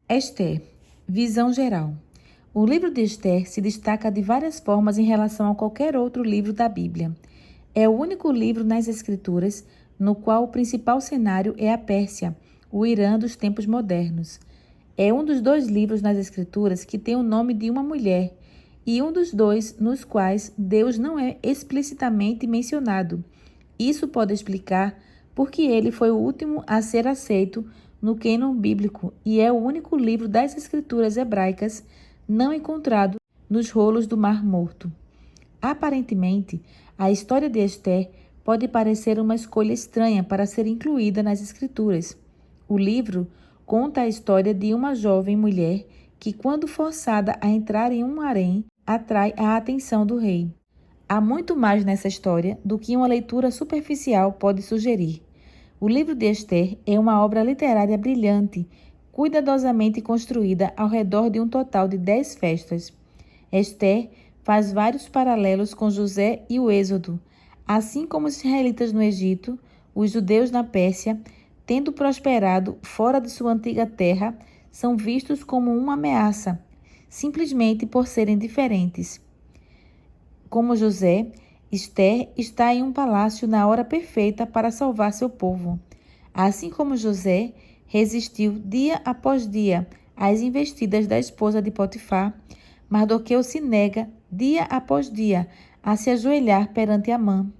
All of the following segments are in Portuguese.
Esther. Visão geral. O livro de Esther se destaca de várias formas em relação a qualquer outro livro da Bíblia. É o único livro nas Escrituras no qual o principal cenário é a Pérsia, o Irã dos tempos modernos. É um dos dois livros nas Escrituras que tem o nome de uma mulher e um dos dois nos quais Deus não é explicitamente mencionado. Isso pode explicar por que ele foi o último a ser aceito no cânon bíblico e é o único livro das Escrituras hebraicas não encontrado nos rolos do Mar Morto. Aparentemente, a história de Esther pode parecer uma escolha estranha para ser incluída nas Escrituras. O livro conta a história de uma jovem mulher que, quando forçada a entrar em um harém, atrai a atenção do rei. Há muito mais nessa história do que uma leitura superficial pode sugerir. O livro de Esther é uma obra literária brilhante, cuidadosamente construída ao redor de um total de 10 festas. Esther faz vários paralelos com José e o Êxodo. Assim como os israelitas no Egito, os judeus na Pérsia, tendo prosperado fora de sua antiga terra, são vistos como uma ameaça, simplesmente por serem diferentes. Como José, Esther está em um palácio na hora perfeita para salvar seu povo. Assim como José resistiu dia após dia às investidas da esposa de Potifar, Mardoqueu se nega dia após dia a se ajoelhar perante Amã.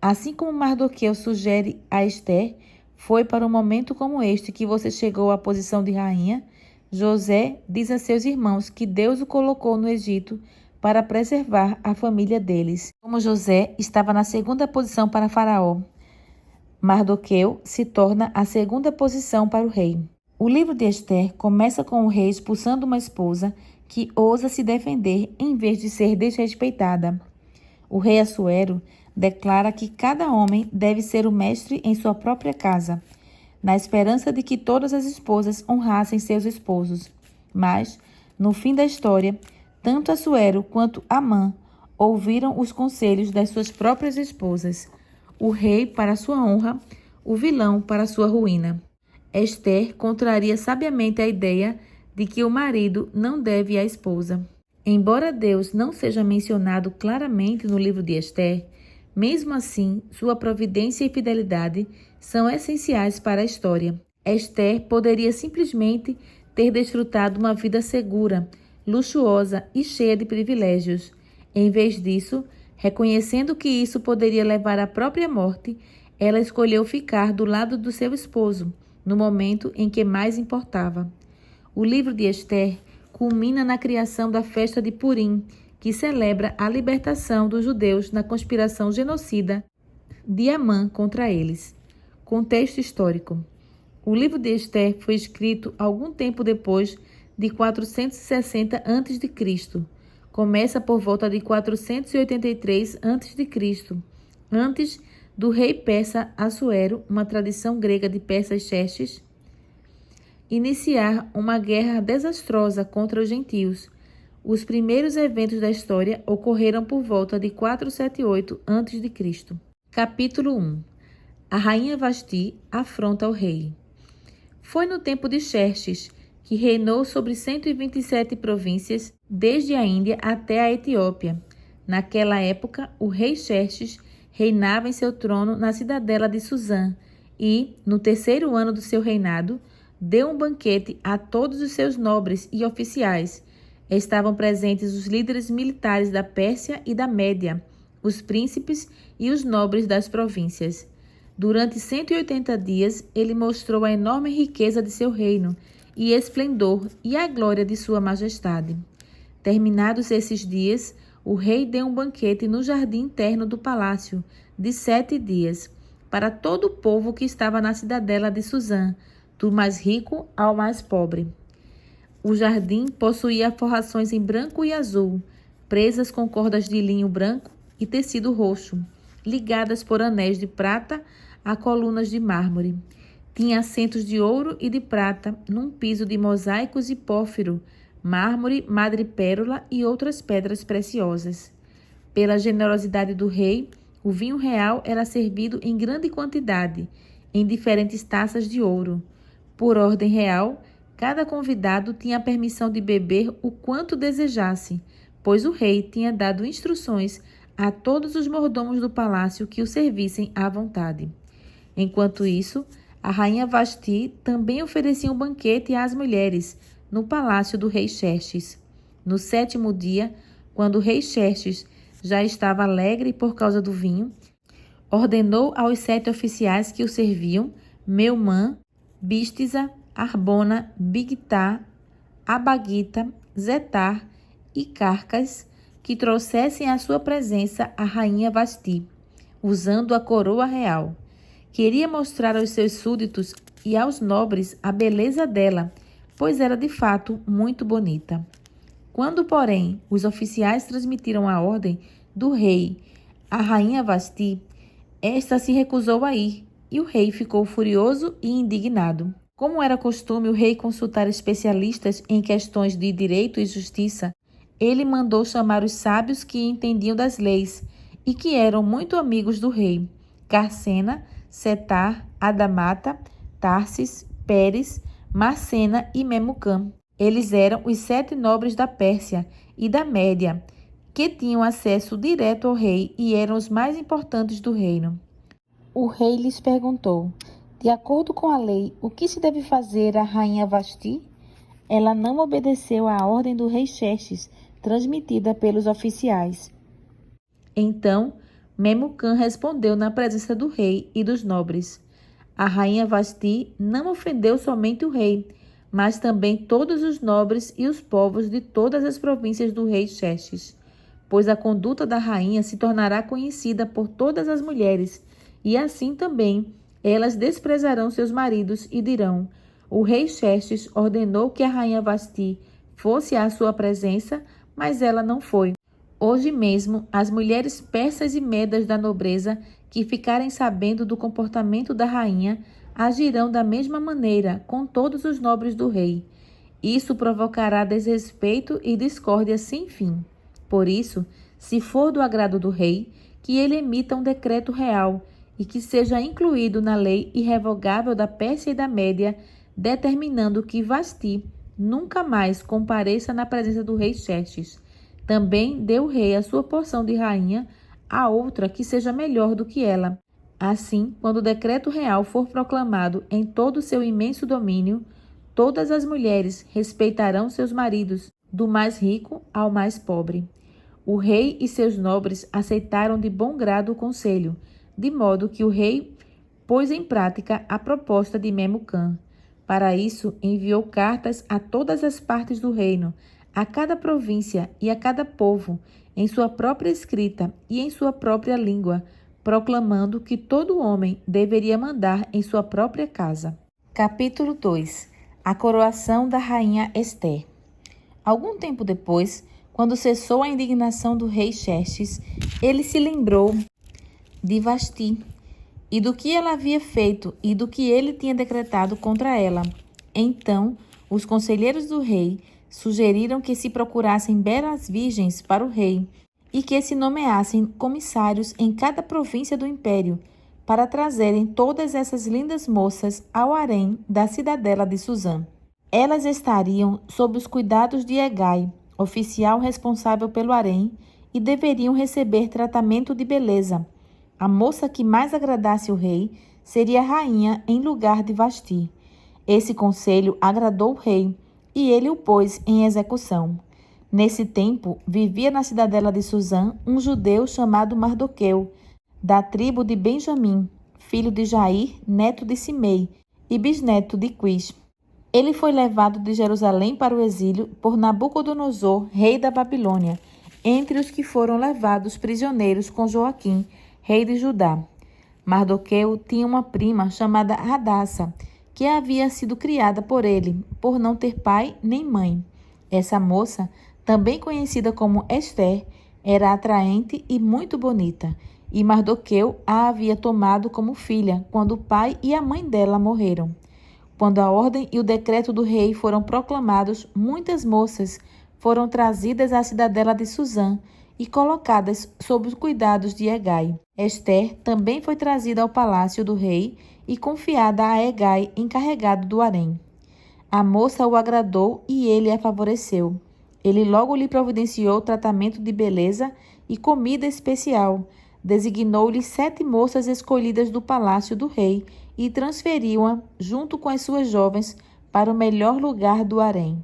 Assim como Mardoqueu sugere a Esther, foi para um momento como este que você chegou à posição de rainha, José diz a seus irmãos que Deus o colocou no Egito para preservar a família deles. Como José estava na segunda posição para Faraó, Mardoqueu se torna a segunda posição para o rei. O livro de Esther começa com o rei expulsando uma esposa que ousa se defender em vez de ser desrespeitada. O rei Assuero declara que cada homem deve ser o mestre em sua própria casa, na esperança de que todas as esposas honrassem seus esposos. Mas, no fim da história, tanto Assuero quanto Amã ouviram os conselhos das suas próprias esposas, o rei para sua honra, o vilão para sua ruína. Esther contraria sabiamente a ideia de que o marido não deve à esposa. Embora Deus não seja mencionado claramente no livro de Esther, mesmo assim, sua providência e fidelidade são essenciais para a história. Esther poderia simplesmente ter desfrutado uma vida segura, luxuosa e cheia de privilégios. Em vez disso, reconhecendo que isso poderia levar à própria morte, ela escolheu ficar do lado do seu esposo, no momento em que mais importava. O livro de Esther culmina na criação da festa de Purim, que celebra a libertação dos judeus na conspiração genocida de Amã contra eles. Contexto histórico. O livro de Esther foi escrito algum tempo depois de 460 a.C. Começa por volta de 483 a.C., antes do rei persa Assuero, uma tradição grega de persas Xerxes, iniciar uma guerra desastrosa contra os gentios. Os primeiros eventos da história ocorreram por volta de 478 a.C. Capítulo 1. A rainha Vasti afronta o rei. Foi no tempo de Xerxes, que reinou sobre 127 províncias, desde a Índia até a Etiópia. Naquela época, o rei Xerxes reinava em seu trono na cidadela de Suzã e, no terceiro ano do seu reinado, deu um banquete a todos os seus nobres e oficiais. Estavam presentes os líderes militares da Pérsia e da Média, os príncipes e os nobres das províncias. Durante 180 dias, ele mostrou a enorme riqueza de seu reino e esplendor e a glória de sua majestade. Terminados esses dias, o rei deu um banquete no jardim interno do palácio, de 7 dias, para todo o povo que estava na cidadela de Suzã, do mais rico ao mais pobre. O jardim possuía forrações em branco e azul, presas com cordas de linho branco e tecido roxo, ligadas por anéis de prata a colunas de mármore. Tinha assentos de ouro e de prata num piso de mosaicos e pórfiro, mármore, madrepérola e outras pedras preciosas. Pela generosidade do rei, o vinho real era servido em grande quantidade, em diferentes taças de ouro. Por ordem real, Cada convidado tinha a permissão de beber o quanto desejasse, pois o rei tinha dado instruções a todos os mordomos do palácio que o servissem à vontade. Enquanto isso, a rainha Vasti também oferecia um banquete às mulheres no palácio do rei Xerxes. No 7º dia, quando o rei Xerxes já estava alegre por causa do vinho, ordenou aos 7 oficiais que o serviam, Meumã, Bístiza, Arbona, Bigtá, Abagita, Zetar e Carcas, que trouxessem à sua presença a rainha Vasti, usando a coroa real. Queria mostrar aos seus súditos e aos nobres a beleza dela, pois era de fato muito bonita. Quando, porém, os oficiais transmitiram a ordem do rei à rainha Vasti, esta se recusou a ir, e o rei ficou furioso e indignado. Como era costume o rei consultar especialistas em questões de direito e justiça, ele mandou chamar os sábios que entendiam das leis e que eram muito amigos do rei: Carcena, Setar, Adamata, Tarsis, Pérez, Marcena e Memucã. Eles eram os 7 nobres da Pérsia e da Média, que tinham acesso direto ao rei e eram os mais importantes do reino. O rei lhes perguntou: de acordo com a lei, o que se deve fazer à rainha Vasti? Ela não obedeceu à ordem do rei Xerxes, transmitida pelos oficiais. Então, Memucã respondeu na presença do rei e dos nobres: a rainha Vasti não ofendeu somente o rei, mas também todos os nobres e os povos de todas as províncias do rei Xerxes, pois a conduta da rainha se tornará conhecida por todas as mulheres, e assim também elas desprezarão seus maridos e dirão: o rei Xerxes ordenou que a rainha Vasti fosse à sua presença, mas ela não foi. Hoje mesmo, as mulheres persas e medas da nobreza que ficarem sabendo do comportamento da rainha agirão da mesma maneira com todos os nobres do rei. Isso provocará desrespeito e discórdia sem fim. Por isso, se for do agrado do rei, que ele emita um decreto real e que seja incluído na lei irrevogável da Pérsia e da Média, determinando que Vasti nunca mais compareça na presença do rei Xerxes. Também dê o rei a sua porção de rainha a outra que seja melhor do que ela. Assim, quando o decreto real for proclamado em todo o seu imenso domínio, todas as mulheres respeitarão seus maridos, do mais rico ao mais pobre. O rei e seus nobres aceitaram de bom grado o conselho, de modo que o rei pôs em prática a proposta de Memucã. Para isso, enviou cartas a todas as partes do reino, a cada província e a cada povo, em sua própria escrita e em sua própria língua, proclamando que todo homem deveria mandar em sua própria casa. Capítulo 2. A coroação da rainha Ester. Algum tempo depois, quando cessou a indignação do rei Xerxes, ele se lembrou de Vasti e do que ela havia feito e do que ele tinha decretado contra ela. Então, os conselheiros do rei sugeriram que se procurassem belas virgens para o rei e que se nomeassem comissários em cada província do império para trazerem todas essas lindas moças ao harém da cidadela de Suzã. Elas estariam sob os cuidados de Hegai, oficial responsável pelo harém, e deveriam receber tratamento de beleza. A moça que mais agradasse o rei seria rainha em lugar de Vasti. Esse conselho agradou o rei, e ele o pôs em execução. Nesse tempo, vivia na cidadela de Suzã um judeu chamado Mardoqueu, da tribo de Benjamim, filho de Jair, neto de Simei, e bisneto de Quis. Ele foi levado de Jerusalém para o exílio por Nabucodonosor, rei da Babilônia, entre os que foram levados prisioneiros com Joaquim, rei de Judá. Mardoqueu tinha uma prima chamada Hadassa, que havia sido criada por ele, por não ter pai nem mãe. Essa moça, também conhecida como Ester, era atraente e muito bonita, e Mardoqueu a havia tomado como filha quando o pai e a mãe dela morreram. Quando a ordem e o decreto do rei foram proclamados, muitas moças foram trazidas à cidadela de Suzã e colocadas sob os cuidados de Hegai. Ester também foi trazida ao palácio do rei e confiada a Hegai, encarregado do harém. A moça o agradou e ele a favoreceu. Ele logo lhe providenciou tratamento de beleza e comida especial. Designou-lhe 7 moças escolhidas do palácio do rei e transferiu-a, junto com as suas jovens, para o melhor lugar do harém.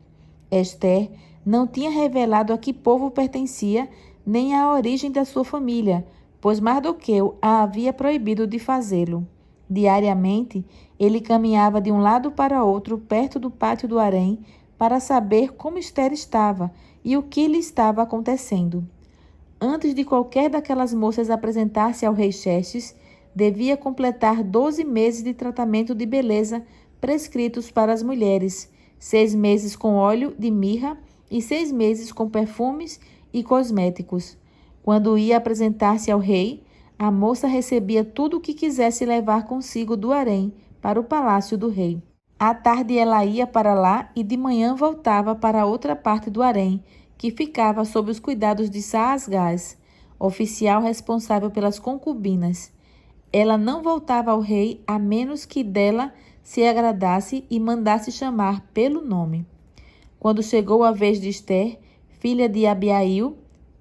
Ester não tinha revelado a que povo pertencia, nem a origem da sua família, pois Mardoqueu a havia proibido de fazê-lo. Diariamente, ele caminhava de um lado para outro, perto do pátio do harém, para saber como Ester estava e o que lhe estava acontecendo. Antes de qualquer daquelas moças apresentar-se ao rei Xerxes, devia completar 12 meses de tratamento de beleza prescritos para as mulheres, 6 meses com óleo de mirra e 6 meses com perfumes e cosméticos. Quando ia apresentar-se ao rei, a moça recebia tudo o que quisesse levar consigo do harém para o palácio do rei. À tarde ela ia para lá e de manhã voltava para outra parte do harém, que ficava sob os cuidados de Saasgás, oficial responsável pelas concubinas. Ela não voltava ao rei a menos que dela se agradasse e mandasse chamar pelo nome. Quando chegou a vez de Ester, filha de Abiail,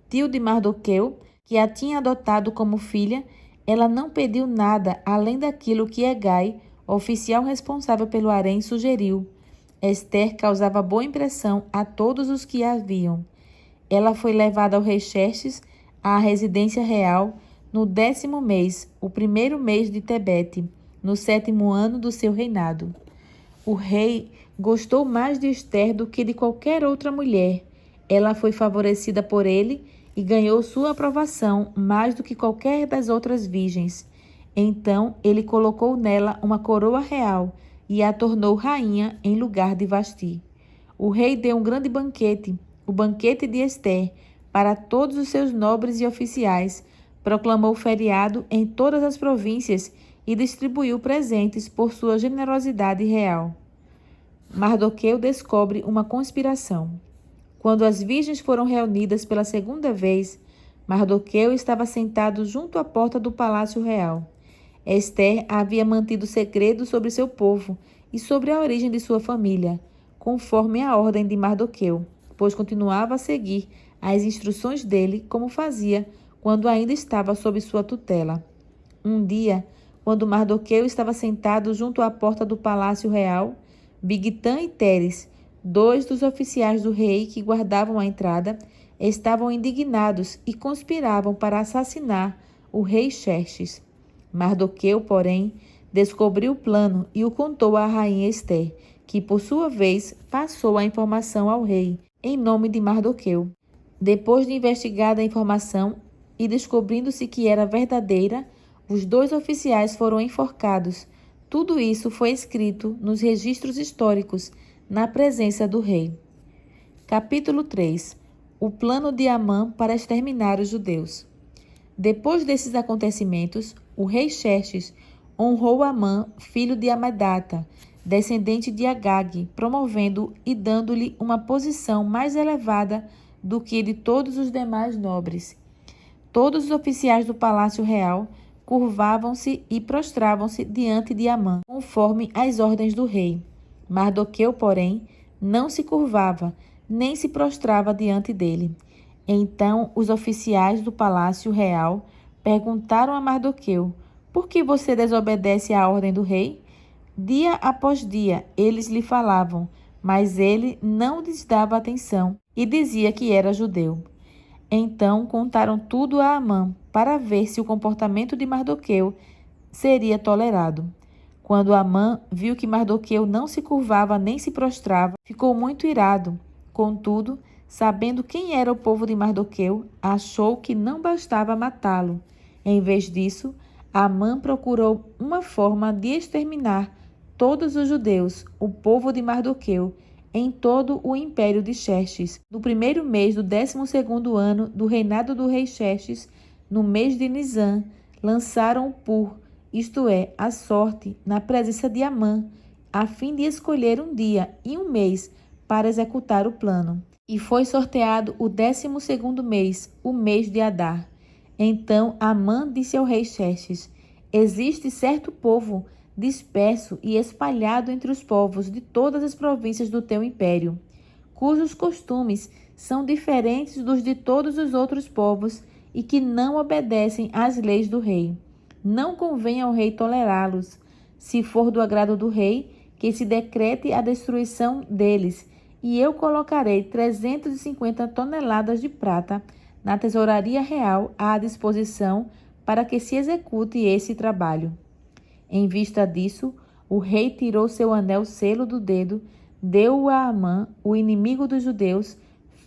tio de Mardoqueu, que a tinha adotado como filha, ela não pediu nada além daquilo que Hegai, oficial responsável pelo harém, sugeriu. Ester causava boa impressão a todos os que a viam. Ela foi levada ao rei Xerxes à residência real no 10º mês, o 1º mês de Tebete, no 7º ano do seu reinado. O rei gostou mais de Ester do que de qualquer outra mulher. Ela foi favorecida por ele e ganhou sua aprovação mais do que qualquer das outras virgens. Então ele colocou nela uma coroa real e a tornou rainha em lugar de Vasti. O rei deu um grande banquete, o banquete de Ester, para todos os seus nobres e oficiais, proclamou feriado em todas as províncias e distribuiu presentes por sua generosidade real. Mardoqueu descobre uma conspiração. Quando as virgens foram reunidas pela segunda vez, Mardoqueu estava sentado junto à porta do palácio real. Ester havia mantido segredo sobre seu povo e sobre a origem de sua família, conforme a ordem de Mardoqueu, pois continuava a seguir as instruções dele como fazia quando ainda estava sob sua tutela. Um dia, quando Mardoqueu estava sentado junto à porta do palácio real, Bigtã e Teres, 2 dos oficiais do rei que guardavam a entrada, estavam indignados e conspiravam para assassinar o rei Xerxes. Mardoqueu, porém, descobriu o plano e o contou à rainha Ester, que, por sua vez, passou a informação ao rei, em nome de Mardoqueu. Depois de investigada a informação e descobrindo-se que era verdadeira, os 2 oficiais foram enforcados. Tudo isso foi escrito nos registros históricos, na presença do rei. Capítulo 3. O plano de Amã para exterminar os judeus. Depois desses acontecimentos, o rei Xerxes honrou Amã, filho de Amedata, descendente de Agag, promovendo e dando-lhe uma posição mais elevada do que de todos os demais nobres. Todos os oficiais do palácio real curvavam-se e prostravam-se diante de Amã, conforme as ordens do rei. Mardoqueu, porém, não se curvava, nem se prostrava diante dele. Então os oficiais do palácio real perguntaram a Mardoqueu: por que você desobedece à ordem do rei? Dia após dia eles lhe falavam, mas ele não lhes dava atenção e dizia que era judeu. Então contaram tudo a Amã para ver se o comportamento de Mardoqueu seria tolerado. Quando Amã viu que Mardoqueu não se curvava nem se prostrava, ficou muito irado. Contudo, sabendo quem era o povo de Mardoqueu, achou que não bastava matá-lo. Em vez disso, Amã procurou uma forma de exterminar todos os judeus, o povo de Mardoqueu, em todo o império de Xerxes. No 1º mês do 12º ano do reinado do rei Xerxes, no mês de Nisã, lançaram o pur, isto é, a sorte, na presença de Amã, a fim de escolher um dia e um mês para executar o plano. E foi sorteado o 12º mês, o mês de Adar. Então Amã disse ao rei Xerxes: existe certo povo disperso e espalhado entre os povos de todas as províncias do teu império, cujos costumes são diferentes dos de todos os outros povos e que não obedecem às leis do rei. Não convém ao rei tolerá-los. Se for do agrado do rei, que se decrete a destruição deles, e eu colocarei 350 toneladas de prata na tesouraria real à disposição para que se execute esse trabalho. Em vista disso, o rei tirou seu anel-selo do dedo, deu-o a Amã, o inimigo dos judeus,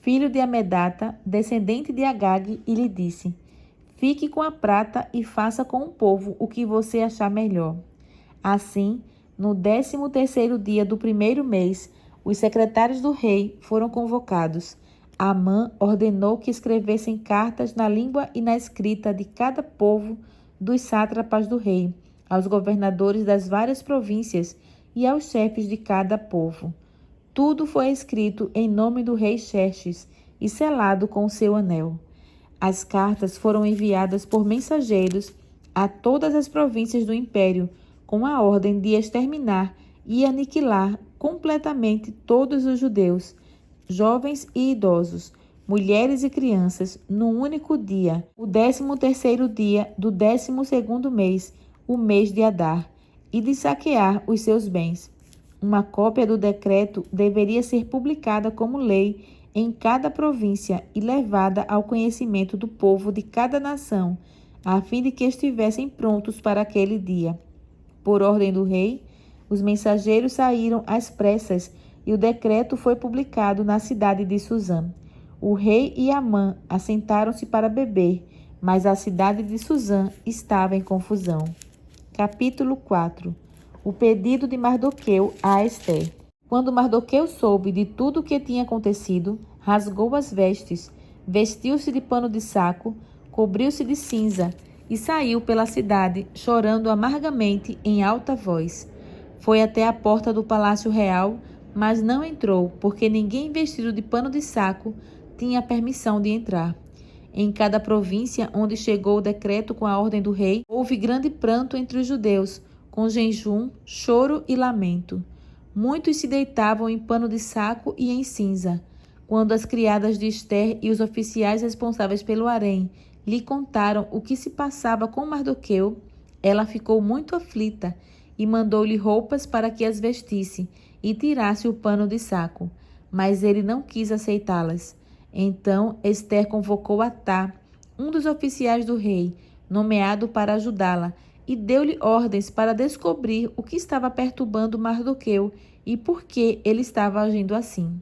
filho de Amedata, descendente de Agag, e lhe disse: fique com a prata e faça com o povo o que você achar melhor. Assim, no 13º dia do primeiro mês, os secretários do rei foram convocados. Amã ordenou que escrevessem cartas na língua e na escrita de cada povo dos sátrapas do rei, aos governadores das várias províncias e aos chefes de cada povo. Tudo foi escrito em nome do rei Xerxes e selado com o seu anel. As cartas foram enviadas por mensageiros a todas as províncias do império, com a ordem de exterminar e aniquilar completamente todos os judeus, jovens e idosos, mulheres e crianças, num único dia, o 13º dia do 12º mês, o mês de Adar, e de saquear os seus bens. Uma cópia do decreto deveria ser publicada como lei em cada província e levada ao conhecimento do povo de cada nação, a fim de que estivessem prontos para aquele dia. Por ordem do rei, os mensageiros saíram às pressas e o decreto foi publicado na cidade de Suzã. O rei e Amã assentaram-se para beber, mas a cidade de Suzã estava em confusão. Capítulo 4. O pedido de Mardoqueu a Ester. Quando Mardoqueu soube de tudo o que tinha acontecido, rasgou as vestes, vestiu-se de pano de saco, cobriu-se de cinza e saiu pela cidade, chorando amargamente em alta voz. Foi até a porta do palácio real, mas não entrou, porque ninguém vestido de pano de saco tinha permissão de entrar. Em cada província onde chegou o decreto com a ordem do rei, houve grande pranto entre os judeus, com jejum, choro e lamento. Muitos se deitavam em pano de saco e em cinza. Quando as criadas de Ester e os oficiais responsáveis pelo harém lhe contaram o que se passava com Mardoqueu, ela ficou muito aflita e mandou-lhe roupas para que as vestisse e tirasse o pano de saco, mas ele não quis aceitá-las. Então Ester convocou Atá, um dos oficiais do rei, nomeado para ajudá-la, e deu-lhe ordens para descobrir o que estava perturbando Mardoqueu e por que ele estava agindo assim.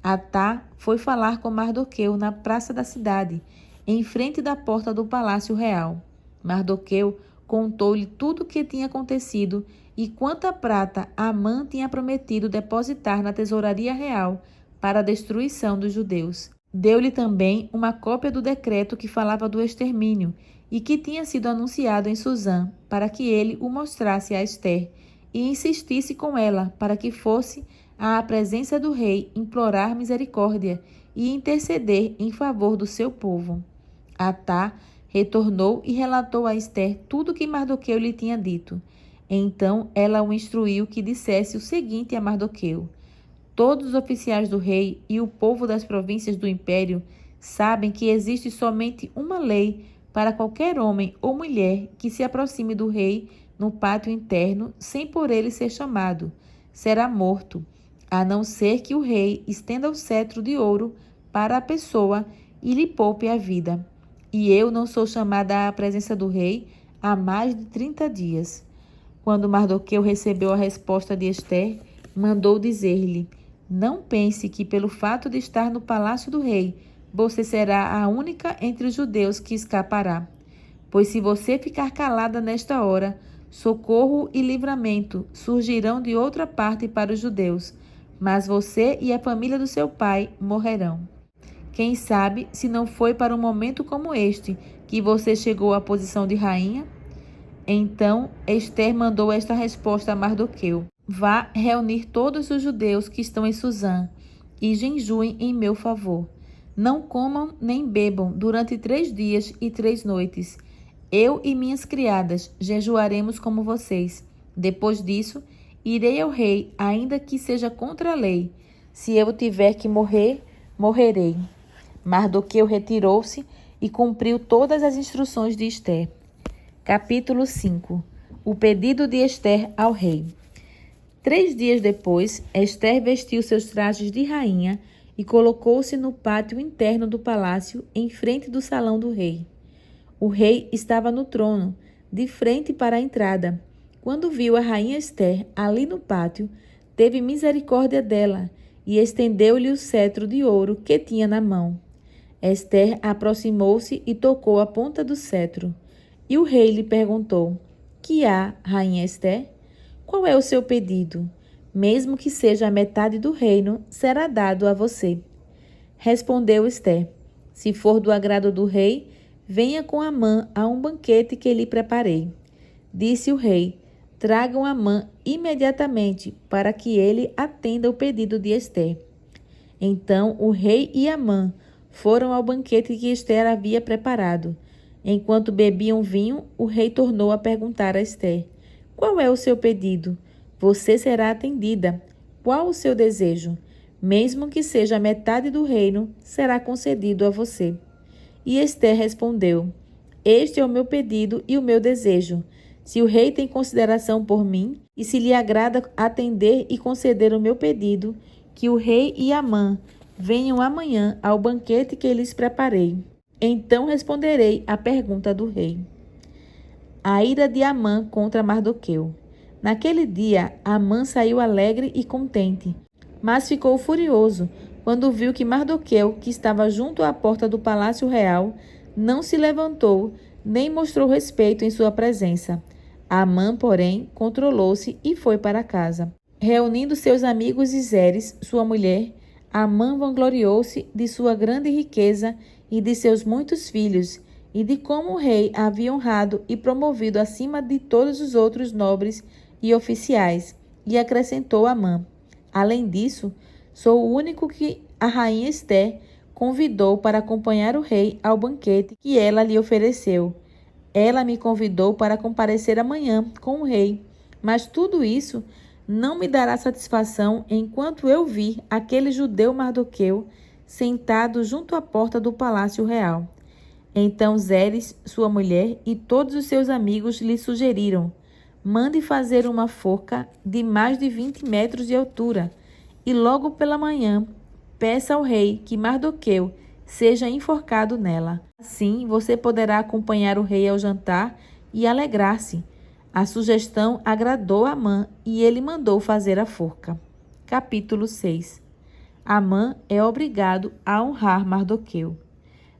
Atá foi falar com Mardoqueu na praça da cidade, em frente da porta do palácio real. Mardoqueu contou-lhe tudo o que tinha acontecido e quanta prata Amã tinha prometido depositar na tesouraria real para a destruição dos judeus. Deu-lhe também uma cópia do decreto que falava do extermínio e que tinha sido anunciado em Suzã, para que ele o mostrasse a Ester e insistisse com ela para que fosse à presença do rei implorar misericórdia e interceder em favor do seu povo. Atá retornou e relatou a Ester tudo o que Mardoqueu lhe tinha dito. Então ela o instruiu que dissesse o seguinte a Mardoqueu: todos os oficiais do rei e o povo das províncias do império sabem que existe somente uma lei para qualquer homem ou mulher que se aproxime do rei no pátio interno sem por ele ser chamado. Será morto, a não ser que o rei estenda o cetro de ouro para a pessoa e lhe poupe a vida. E eu não sou chamada à presença do rei há mais de 30 dias. Quando Mardoqueu recebeu a resposta de Ester, mandou dizer-lhe: não pense que pelo fato de estar no palácio do rei, você será a única entre os judeus que escapará. Pois se você ficar calada nesta hora, socorro e livramento surgirão de outra parte para os judeus, mas você e a família do seu pai morrerão. Quem sabe se não foi para um momento como este que você chegou à posição de rainha? Então Ester mandou esta resposta a Mardoqueu: vá reunir todos os judeus que estão em Suzã e jejuem em meu favor. Não comam nem bebam durante 3 dias e 3 noites. Eu e minhas criadas jejuaremos como vocês, Depois disso, irei ao rei, ainda que seja contra a lei. Se eu tiver que morrer, morrerei. Mardoqueu retirou-se e cumpriu todas as instruções de Ester. Capítulo 5. O pedido de Ester ao rei. 3 dias depois, Ester vestiu seus trajes de rainha e colocou-se no pátio interno do palácio, em frente do salão do rei. O rei estava no trono, de frente para a entrada. Quando viu a rainha Ester ali no pátio, teve misericórdia dela e estendeu-lhe o cetro de ouro que tinha na mão. Ester aproximou-se e tocou a ponta do cetro. E o rei lhe perguntou: Que há, rainha Ester? Qual é o seu pedido? Mesmo que seja a metade do reino, será dado a você. Respondeu Ester: Se for do agrado do rei, venha com Amã a um banquete que lhe preparei. Disse o rei: Tragam Amã imediatamente, para que ele atenda o pedido de Ester. Então o rei e Amã foram ao banquete que Ester havia preparado. Enquanto bebiam vinho, o rei tornou a perguntar a Ester: Qual é o seu pedido? Você será atendida. Qual o seu desejo? Mesmo que seja a metade do reino, será concedido a você. E Ester respondeu: Este é o meu pedido e o meu desejo. Se o rei tem consideração por mim, e se lhe agrada atender e conceder o meu pedido, que o rei e Amã venham amanhã ao banquete que lhes preparei. Então responderei à pergunta do rei. A ira de Amã contra Mardoqueu. Naquele dia, Amã saiu alegre e contente, mas ficou furioso quando viu que Mardoqueu, que estava junto à porta do palácio real, não se levantou nem mostrou respeito em sua presença. Amã, porém, controlou-se e foi para casa. Reunindo seus amigos e Zeres, sua mulher, Amã vangloriou-se de sua grande riqueza e de seus muitos filhos, e de como o rei a havia honrado e promovido acima de todos os outros nobres e oficiais, e acrescentou Amã: Além disso, sou o único que a rainha Ester convidou para acompanhar o rei ao banquete que ela lhe ofereceu. Ela me convidou para comparecer amanhã com o rei, mas tudo isso não me dará satisfação enquanto eu vir aquele judeu Mardoqueu sentado junto à porta do palácio real. Então Zeres, sua mulher, e todos os seus amigos lhe sugeriram: Mande fazer uma forca de mais de 20 metros de altura, e logo pela manhã peça ao rei que Mardoqueu seja enforcado nela. Assim você poderá acompanhar o rei ao jantar e alegrar-se. A sugestão agradou a Amã e ele mandou fazer a forca. Capítulo 6. Amã é obrigado a honrar Mardoqueu.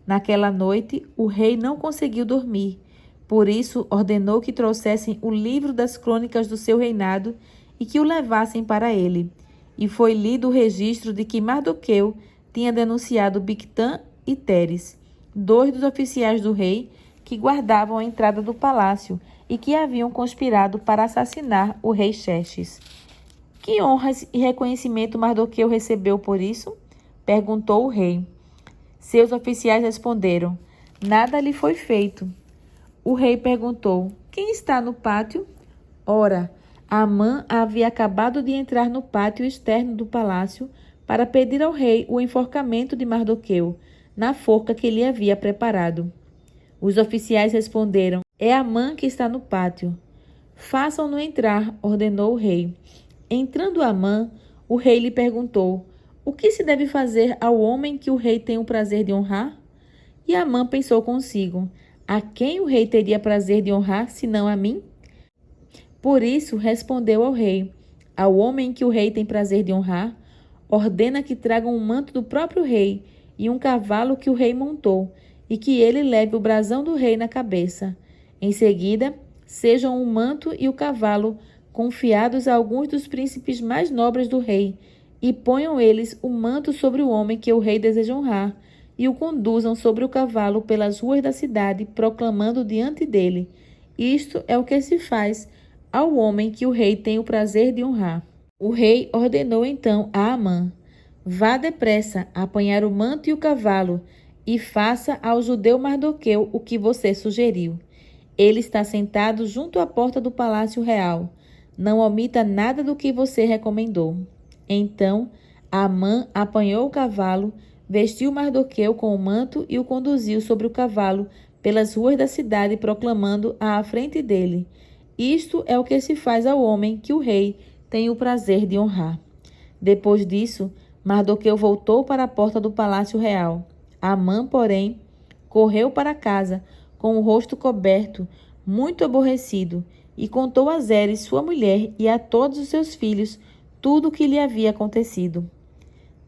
Naquela noite, o rei não conseguiu dormir. Por isso, ordenou que trouxessem o livro das crônicas do seu reinado e que o levassem para ele. E foi lido o registro de que Mardoqueu tinha denunciado Bigtã e Teres, 2 dos oficiais do rei que guardavam a entrada do palácio e que haviam conspirado para assassinar o rei Xerxes. Que honras e reconhecimento Mardoqueu recebeu por isso? Perguntou o rei. Seus oficiais responderam: Nada lhe foi feito. O rei perguntou: Quem está no pátio? Ora, Amã havia acabado de entrar no pátio externo do palácio para pedir ao rei o enforcamento de Mardoqueu, na forca que lhe havia preparado. Os oficiais responderam: É Amã que está no pátio. Façam-no entrar, ordenou o rei. Entrando Amã, o rei lhe perguntou: O que se deve fazer ao homem que o rei tem o prazer de honrar? E Amã pensou consigo: A quem o rei teria prazer de honrar, senão a mim? Por isso respondeu ao rei: Ao homem que o rei tem prazer de honrar, ordena que tragam um manto do próprio rei e um cavalo que o rei montou, e que ele leve o brasão do rei na cabeça. Em seguida, sejam o manto e o cavalo confiados a alguns dos príncipes mais nobres do rei, e ponham eles o manto sobre o homem que o rei deseja honrar, e o conduzam sobre o cavalo pelas ruas da cidade, proclamando diante dele: Isto é o que se faz ao homem que o rei tem o prazer de honrar. O rei ordenou então a Amã: Vá depressa apanhar o manto e o cavalo, e faça ao judeu Mardoqueu o que você sugeriu. Ele está sentado junto à porta do palácio real. Não omita nada do que você recomendou. Então, Amã apanhou o cavalo, vestiu Mardoqueu com o manto e o conduziu sobre o cavalo pelas ruas da cidade, proclamando à frente dele: Isto é o que se faz ao homem que o rei tem o prazer de honrar. Depois disso, Mardoqueu voltou para a porta do palácio real. Amã, porém, correu para casa com o rosto coberto, muito aborrecido, e contou a Zeres, sua mulher, e a todos os seus filhos tudo o que lhe havia acontecido.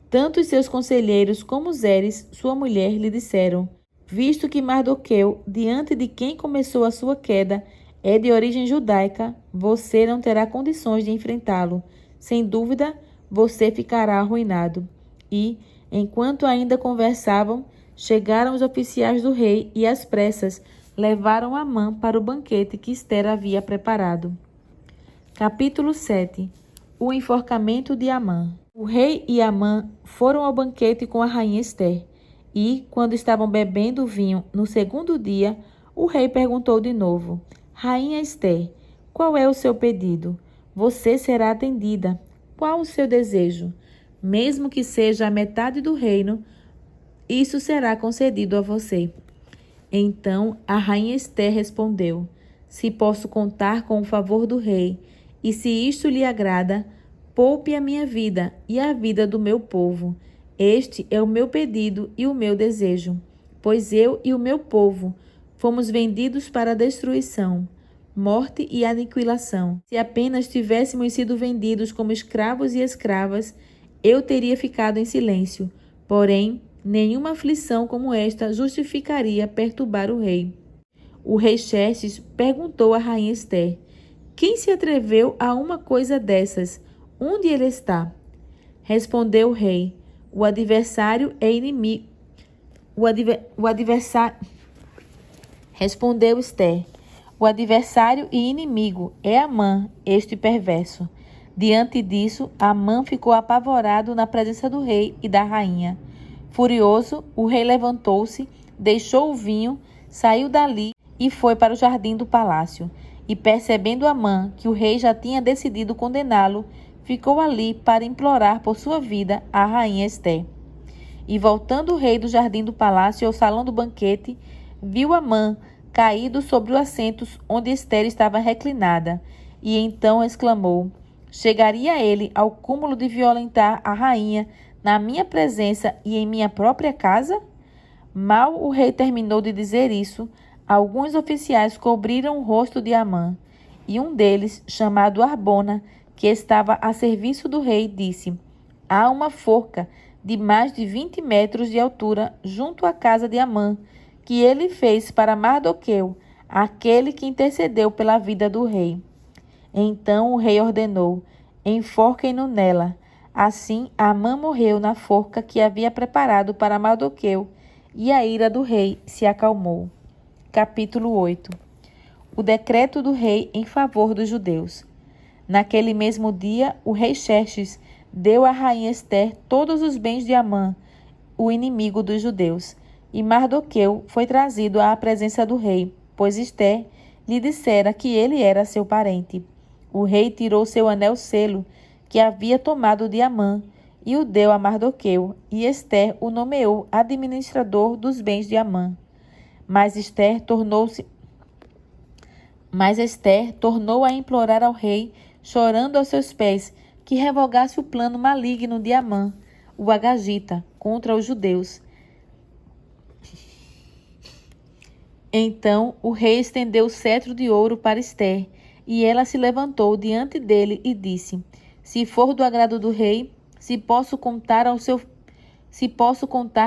Tanto os seus conselheiros como Zeres, sua mulher, lhe disseram: Visto que Mardoqueu, diante de quem começou a sua queda, é de origem judaica, você não terá condições de enfrentá-lo. Sem dúvida, você ficará arruinado. E, enquanto ainda conversavam, chegaram os oficiais do rei e, às pressas, levaram Amã para o banquete que Ester havia preparado. Capítulo 7. O enforcamento de Amã. O rei e Amã foram ao banquete com a rainha Ester. E, quando estavam bebendo vinho no segundo dia, o rei perguntou de novo: Rainha Ester, qual é o seu pedido? Você será atendida. Qual o seu desejo? Mesmo que seja a metade do reino, isso será concedido a você. Então a rainha Ester respondeu: Se posso contar com o favor do rei, e se isto lhe agrada, poupe a minha vida e a vida do meu povo. Este é o meu pedido e o meu desejo, pois eu e o meu povo fomos vendidos para a destruição, morte e aniquilação. Se apenas tivéssemos sido vendidos como escravos e escravas, eu teria ficado em silêncio. Porém, nenhuma aflição como esta justificaria perturbar o rei. O rei Xerxes perguntou à rainha Ester: Quem se atreveu a uma coisa dessas? Onde ele está? Respondeu o rei: O adversário é inimigo. O adversário. Respondeu Ester: O adversário e inimigo é Amã, este perverso. Diante disso, Amã ficou apavorado na presença do rei e da rainha. Furioso, o rei levantou-se, deixou o vinho, saiu dali e foi para o jardim do palácio. E percebendo Amã que o rei já tinha decidido condená-lo, ficou ali para implorar por sua vida à rainha Ester. E voltando o rei do jardim do palácio ao salão do banquete, viu Amã caído sobre o assento onde Ester estava reclinada, e então exclamou: Chegaria ele ao cúmulo de violentar a rainha na minha presença e em minha própria casa? Mal o rei terminou de dizer isso, alguns oficiais cobriram o rosto de Amã, e um deles, chamado Arbona, que estava a serviço do rei, disse: Há uma forca de mais de 20 metros de altura junto à casa de Amã, que ele fez para Mardoqueu, aquele que intercedeu pela vida do rei. Então o rei ordenou: Enforquem-no nela. Assim, Amã morreu na forca que havia preparado para Mardoqueu, e a ira do rei se acalmou. Capítulo 8. O decreto do rei em favor dos judeus. Naquele mesmo dia, o rei Xerxes deu à rainha Ester todos os bens de Amã, o inimigo dos judeus, e Mardoqueu foi trazido à presença do rei, pois Ester lhe dissera que ele era seu parente. O rei tirou seu anel-selo, que havia tomado de Amã, e o deu a Mardoqueu, e Ester o nomeou administrador dos bens de Amã. Mas Ester tornou a implorar ao rei, chorando aos seus pés, que revogasse o plano maligno de Amã, o Agagita, contra os judeus. Então o rei estendeu o cetro de ouro para Ester, e ela se levantou diante dele e disse: Se for do agrado do rei, se posso contar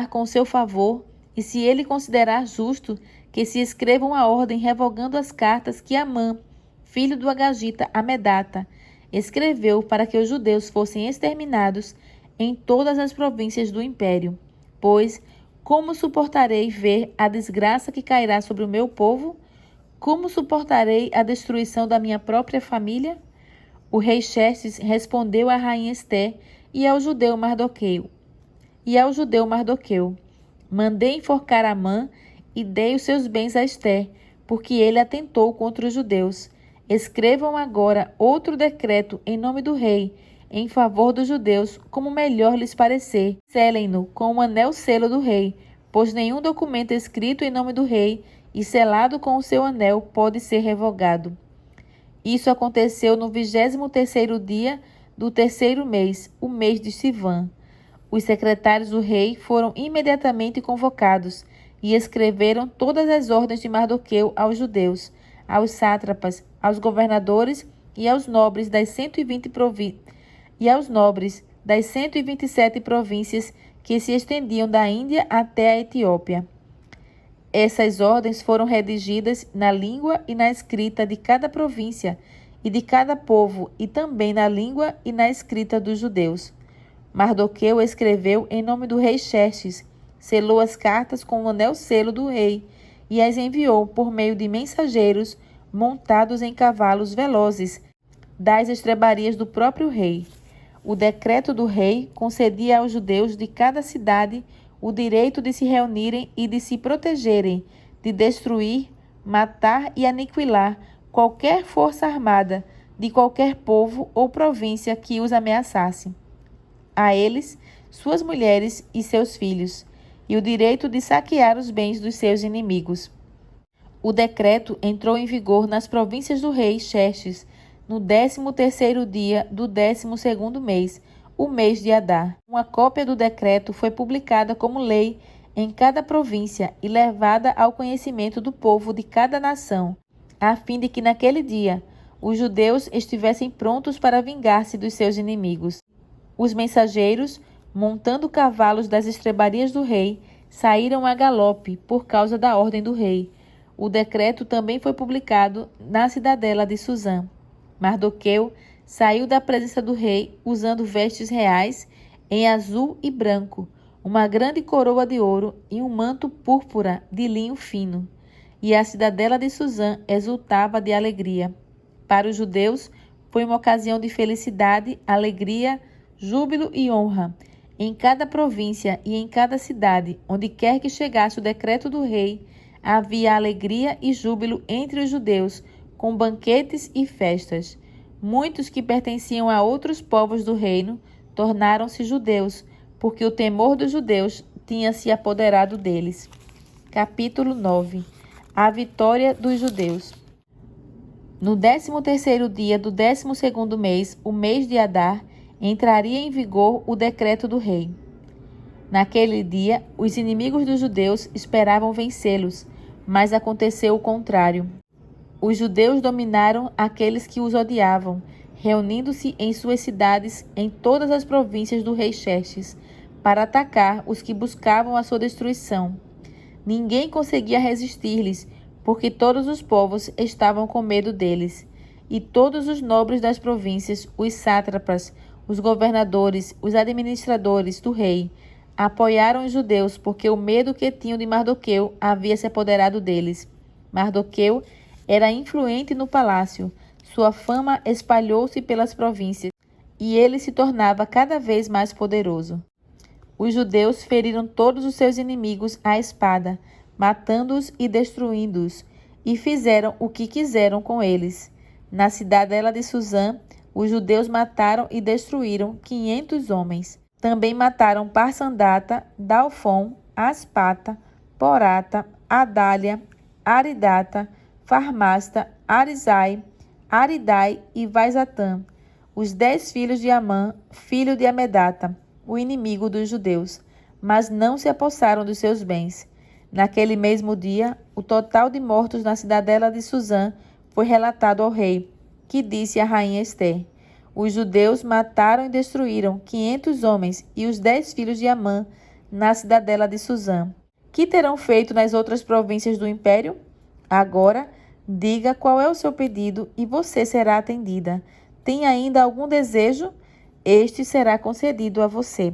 com o seu favor, e se ele considerar justo que se escreva uma ordem revogando as cartas que Amã, filho do Agagita Amedata, escreveu para que os judeus fossem exterminados em todas as províncias do império. Pois, como suportarei ver a desgraça que cairá sobre o meu povo? Como suportarei a destruição da minha própria família? O rei Xerxes respondeu à rainha Ester e ao judeu Mardoqueu. Mandei enforcar Amã e dei os seus bens a Ester, porque ele atentou contra os judeus. Escrevam agora outro decreto em nome do rei, em favor dos judeus, como melhor lhes parecer. Selem-no com o anel selo do rei, pois nenhum documento escrito em nome do rei e selado com o seu anel pode ser revogado. Isso aconteceu no 23º dia do 3º mês, o mês de Sivan. Os secretários do rei foram imediatamente convocados e escreveram todas as ordens de Mardoqueu aos judeus, aos sátrapas, aos governadores e aos nobres das 127 províncias que se estendiam da Índia até a Etiópia. Essas ordens foram redigidas na língua e na escrita de cada província e de cada povo, e também na língua e na escrita dos judeus. Mardoqueu escreveu em nome do rei Xerxes, selou as cartas com o anel selo do rei e as enviou por meio de mensageiros montados em cavalos velozes das estrebarias do próprio rei. O decreto do rei concedia aos judeus de cada cidade o direito de se reunirem e de se protegerem, de destruir, matar e aniquilar qualquer força armada de qualquer povo ou província que os ameaçasse. A eles, suas mulheres e seus filhos, e o direito de saquear os bens dos seus inimigos. O decreto entrou em vigor nas províncias do rei Xerxes, no 13º dia do 12º mês, o mês de Adar. Uma cópia do decreto foi publicada como lei em cada província e levada ao conhecimento do povo de cada nação, a fim de que naquele dia os judeus estivessem prontos para vingar-se dos seus inimigos. Os mensageiros, montando cavalos das estrebarias do rei, saíram a galope por causa da ordem do rei. O decreto também foi publicado na cidadela de Suzã. Mardoqueu saiu da presença do rei usando vestes reais em azul e branco, uma grande coroa de ouro e um manto púrpura de linho fino. E a cidadela de Suzã exultava de alegria. Para os judeus, foi uma ocasião de felicidade, alegria, júbilo e honra. Em cada província e em cada cidade, onde quer que chegasse o decreto do rei, havia alegria e júbilo entre os judeus, com banquetes e festas. Muitos que pertenciam a outros povos do reino tornaram-se judeus, porque o temor dos judeus tinha se apoderado deles. Capítulo 9. A vitória dos judeus. No 13º dia do 12º mês, o mês de Adar, entraria em vigor o decreto do rei. Naquele dia, os inimigos dos judeus esperavam vencê-los, mas aconteceu o contrário. Os judeus dominaram aqueles que os odiavam, reunindo-se em suas cidades em todas as províncias do rei Xerxes, para atacar os que buscavam a sua destruição. Ninguém conseguia resistir-lhes, porque todos os povos estavam com medo deles. E todos os nobres das províncias, os sátrapas, os governadores, os administradores do rei, apoiaram os judeus, porque o medo que tinham de Mardoqueu havia se apoderado deles. Mardoqueu era influente no palácio, sua fama espalhou-se pelas províncias, e ele se tornava cada vez mais poderoso. Os judeus feriram todos os seus inimigos à espada, matando-os e destruindo-os, e fizeram o que quiseram com eles. Na cidadela de Suzã, os judeus mataram e destruíram 500 homens. Também mataram Parsandata, Dalfon, Aspata, Porata, Adália, Aridata, Farmasta, Arizai, Aridai e Vaizatã, os 10 filhos de Amã, filho de Amedata, o inimigo dos judeus, mas não se apossaram dos seus bens. Naquele mesmo dia, o total de mortos na cidadela de Suzã foi relatado ao rei, que disse à rainha Ester: os judeus mataram e destruíram 500 homens e os 10 filhos de Amã na cidadela de Suzã. Que terão feito nas outras províncias do império? Agora, diga qual é o seu pedido e você será atendida. Tem ainda algum desejo? Este será concedido a você.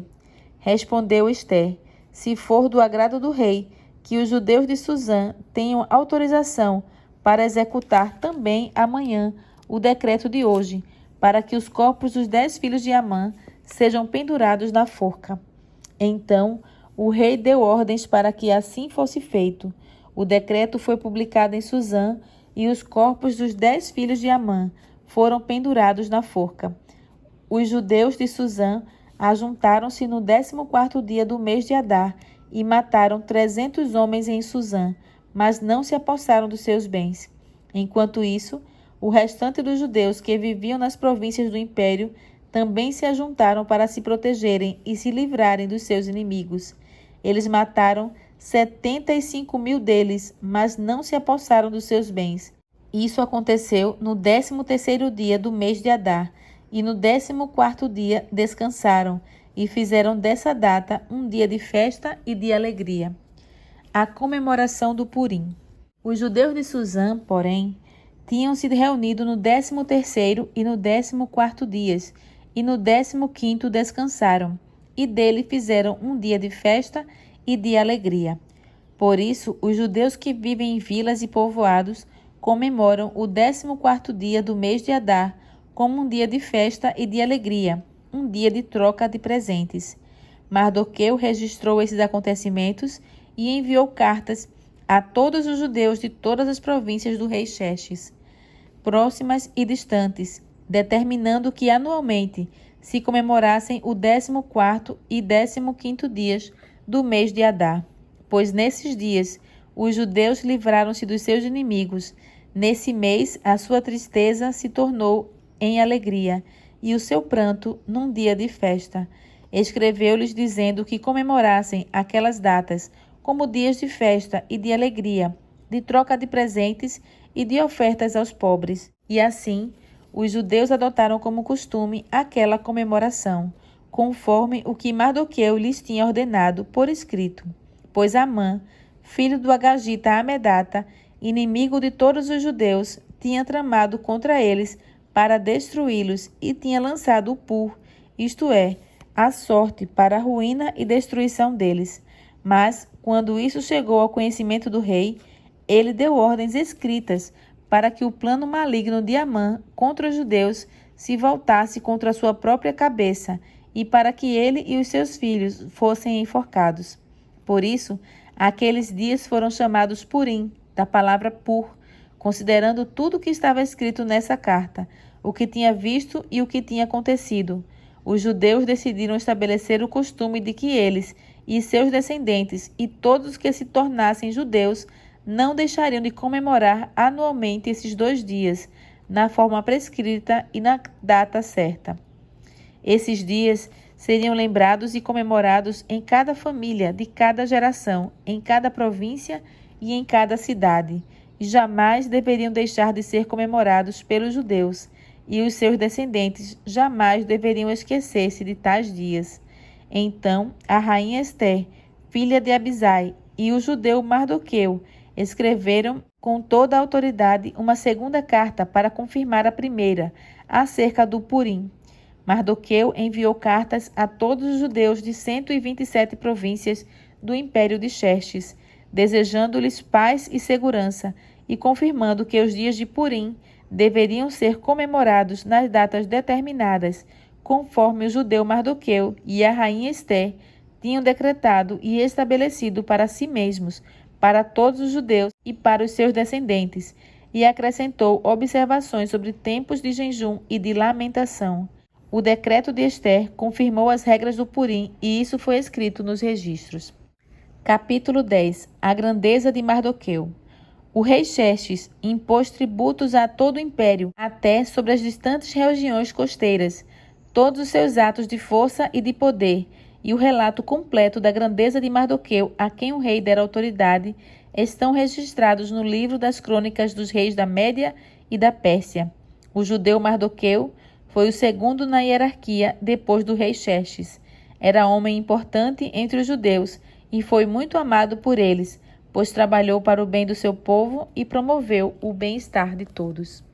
Respondeu Ester: se for do agrado do rei, que os judeus de Suzã tenham autorização para executar também amanhã o decreto de hoje, para que os corpos dos 10 filhos de Amã sejam pendurados na forca. Então, o rei deu ordens para que assim fosse feito. O decreto foi publicado em Suzã e os corpos dos 10 filhos de Amã foram pendurados na forca. Os judeus de Susã ajuntaram-se no 14º dia do mês de Adar e mataram 300 homens em Susã, mas não se apossaram dos seus bens. Enquanto isso, o restante dos judeus que viviam nas províncias do império também se ajuntaram para se protegerem e se livrarem dos seus inimigos. Eles mataram 75.000 deles, mas não se apossaram dos seus bens. Isso aconteceu no 13º dia do mês de Adar, e no 14º dia descansaram, e fizeram dessa data um dia de festa e de alegria. A comemoração do Purim. Os judeus de Susã, porém, tinham se reunido no 13º e no 14º dias, e no 15º descansaram, e dele fizeram um dia de festa e de alegria. Por isso, os judeus que vivem em vilas e povoados comemoram o 14º dia do mês de Adar como um dia de festa e de alegria, um dia de troca de presentes. Mardoqueu registrou esses acontecimentos e enviou cartas a todos os judeus de todas as províncias do rei Xerxes, próximas e distantes, determinando que anualmente se comemorassem o 14º e 15º dias do mês de Adar, pois nesses dias os judeus livraram-se dos seus inimigos. Nesse mês a sua tristeza se tornou em alegria e o seu pranto num dia de festa. Escreveu-lhes dizendo que comemorassem aquelas datas como dias de festa e de alegria, de troca de presentes e de ofertas aos pobres. E assim, os judeus adotaram como costume aquela comemoração, conforme o que Mardoqueu lhes tinha ordenado por escrito. Pois Amã, filho do Agagita Amedata, inimigo de todos os judeus, tinha tramado contra eles para destruí-los e tinha lançado o pur, isto é, a sorte para a ruína e destruição deles. Mas, quando isso chegou ao conhecimento do rei, ele deu ordens escritas para que o plano maligno de Amã contra os judeus se voltasse contra a sua própria cabeça e para que ele e os seus filhos fossem enforcados. Por isso, aqueles dias foram chamados Purim, da palavra pur, considerando tudo o que estava escrito nessa carta, o que tinha visto e o que tinha acontecido. Os judeus decidiram estabelecer o costume de que eles e seus descendentes e todos os que se tornassem judeus não deixariam de comemorar anualmente esses 2 dias, na forma prescrita e na data certa. Esses dias seriam lembrados e comemorados em cada família, de cada geração, em cada província e em cada cidade, e jamais deveriam deixar de ser comemorados pelos judeus, e os seus descendentes jamais deveriam esquecer-se de tais dias. Então, a rainha Ester, filha de Abisai, e o judeu Mardoqueu escreveram com toda a autoridade uma segunda carta para confirmar a primeira, acerca do Purim. Mardoqueu enviou cartas a todos os judeus de 127 províncias do império de Xerxes, desejando-lhes paz e segurança e confirmando que os dias de Purim deveriam ser comemorados nas datas determinadas, conforme o judeu Mardoqueu e a rainha Ester tinham decretado e estabelecido para si mesmos, para todos os judeus e para os seus descendentes, e acrescentou observações sobre tempos de jejum e de lamentação. O decreto de Ester confirmou as regras do Purim e isso foi escrito nos registros. Capítulo 10. A grandeza de Mardoqueu. O rei Xerxes impôs tributos a todo o império, até sobre as distantes regiões costeiras. Todos os seus atos de força e de poder, e o relato completo da grandeza de Mardoqueu, a quem o rei dera autoridade, estão registrados no livro das crônicas dos reis da Média e da Pérsia. O judeu Mardoqueu foi o segundo na hierarquia depois do rei Xerxes. Era homem importante entre os judeus e foi muito amado por eles, pois trabalhou para o bem do seu povo e promoveu o bem-estar de todos.